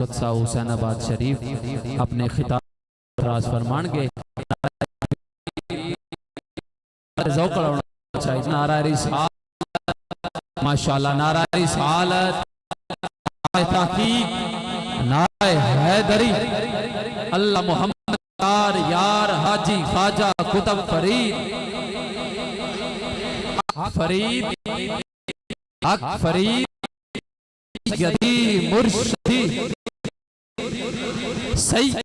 حسین آباد شریف اپنے خطاب راز فرمان گے ذوق ہونا چاہیے. نعرہ رسالت ماشاءاللہ، نعرہ رسالت، نعرہ تحقیق، نعرہ حیدری، اللہ محمد یار حاجی خواجہ قطب فرید، فرید حق فرید سیدی مرشدی سید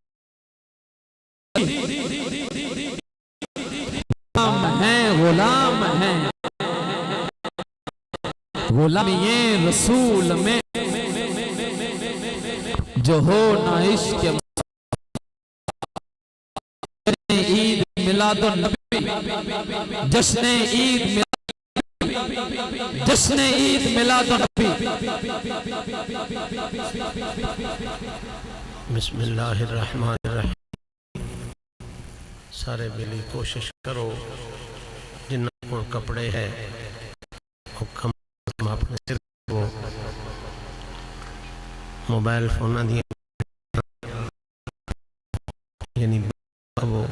غلام ہیں غلام یہ رسول میں جو ہو نہ عشق عید میلاد النبی، جشن عید جشن عید میلاد النبی. بسم اللہ الرحمن الرحیم. سارے ملی کوشش کرو جن کو کپڑے ہیں حکم اپنے سر کو موبائل فون دیا یعنی وہ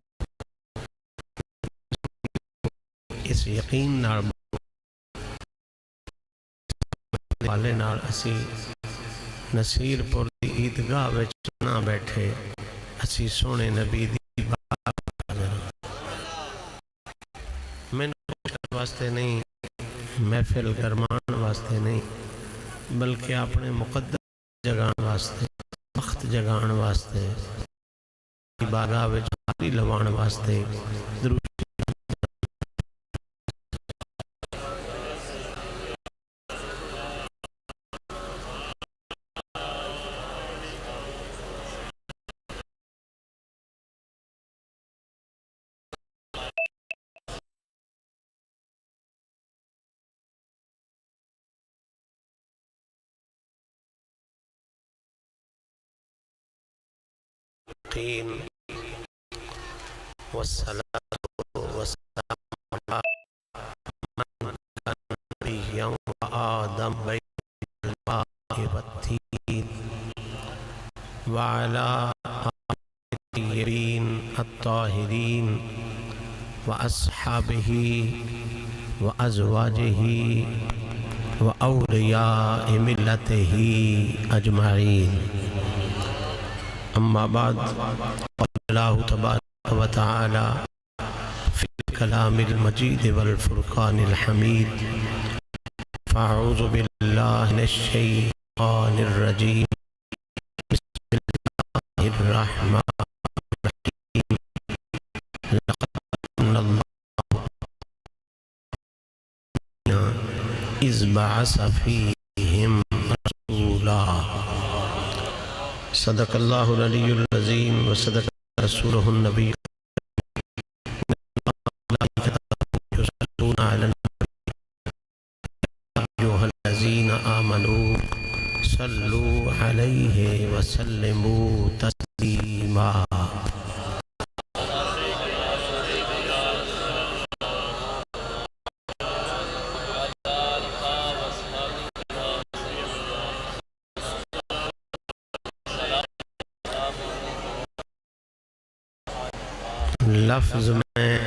اس یقین نال والے نال اسی نصیر پور دی عیدگاہ وچ نہ بیٹھے اسی سونے نبی دی بات میں واسطے نہیں، محفل گرمان واسطے نہیں، بلکہ اپنے مقدس جگان واسطے، وقت جگان واسطے، بارگاہ وچ حاضری لوان واسطے درود والصلاة والسلام على من كان نبيا وآدم بين الماء والطين وعلى آله الطيبين الطاهرين وأصحابه وأزواجه وأولياء ملته أجمعين. أما بعد، قال الله تبارك وتعالى في الكلام المجيد والفرقان الحميد: فأعوذ بالله من الشيطان الرجيم، بسم الله الرحمن الرحيم. لقد من الله إذ بعث فيهم رسولا. صدق اللہ العلی العظیم وصدق رسولہ النبی. يصلون على النبي أيها الذين آمنوا صلوا عليه وسلموا تسلیما. لفظ میں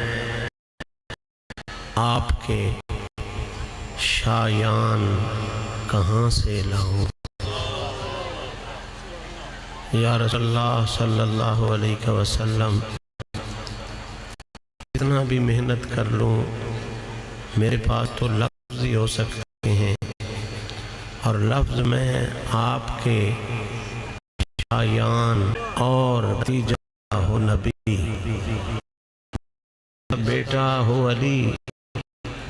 آپ کے شایان کہاں سے لاؤں؟ یا رسول اللہ صلی اللہ علیہ وسلم، اتنا بھی محنت کر لوں میرے پاس تو لفظ ہی ہو سکتے ہیں، اور لفظ میں آپ کے شایان اور بھتیجا ہو نبی، بیٹا ہو علی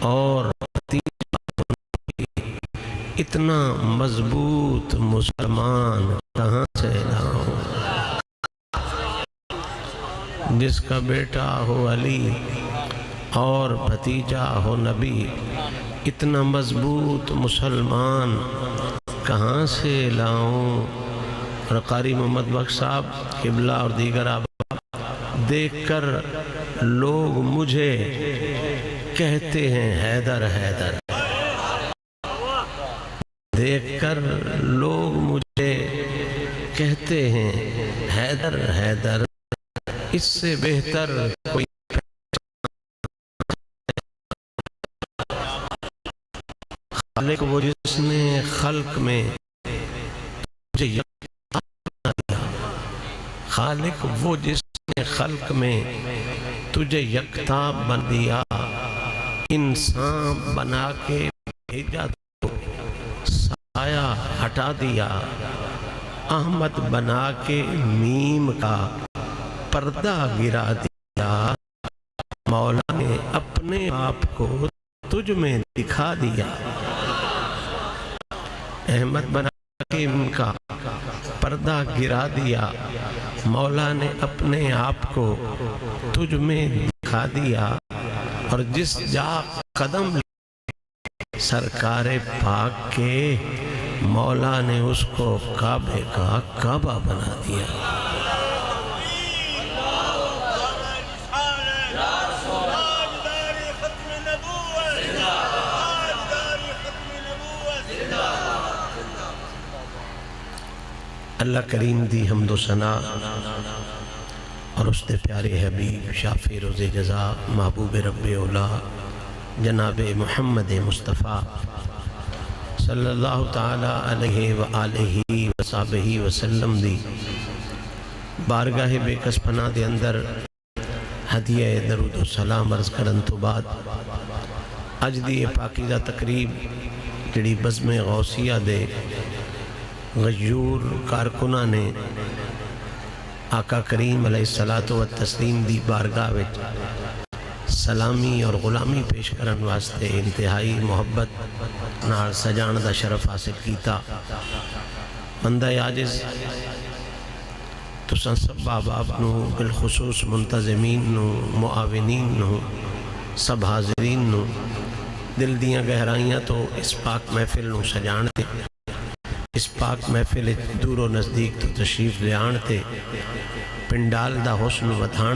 اور بھتیجا ہو نبی، اتنا مضبوط مسلمان کہاں سے لاؤں؟ جس کا بیٹا ہو علی اور بھتیجا ہو نبی، اتنا مضبوط مسلمان کہاں سے لاؤں؟ اور قاری محمد بخش صاحب قبلہ اور دیگر آباد دیکھ کر لوگ مجھے کہتے ہیں حیدر حیدر، دیکھ کر لوگ مجھے کہتے ہیں حیدر حیدر، اس سے بہتر کوئی خالق وہ جس نے خلق میں تجھے یکتا بنا دیا، خالق وہ جس نے خلق میں تجھے یکتا بنا دیا، انسان بنا کے بھیجا تو سایہ ہٹا دیا، احمد بنا کے میم کا پردہ گرا دیا، مولا نے اپنے آپ کو تجھ میں دکھا دیا، احمد بنا کے ان کا پردہ گرا دیا، مولا نے اپنے آپ کو تجھ میں دکھا دیا، اور جس جا قدم سرکار پاک کے، مولا نے اس کو کعبے کا کعبہ بنا دیا۔ اللہ کریم دی حمد و ثنا اور اس دے پیارے حبیب شافع روز جزا محبوب رب اولا جناب محمد مصطفیٰ صلی اللہ تعالی علیہ وآلہ وصحبہ وسلم دی بارگاہ بے کس پناہ دے اندر ہدیہ درود و سلام عرض کرن تو بعد اج دی پاکیزہ تقریب جڑی بزم غوثیہ دے غیور کارکنہ نے آقا کریم علیہ الصلاۃ والتسلیم دی بارگاہ وچ سلامی اور غلامی پیش کرن واسطے انتہائی محبت نال سجان دا شرف حاصل کیتا۔ بندہ عاجز تساں سب احباب نو بالخصوص منتظمین نو معاونین نو سب حاضرین نو دل دیاں گہرائیاں تو اس پاک محفل نو سجان تے اس پاک محفل دور و نزدیک تو تشریف لے آن تے پنڈال دا حسن ودھان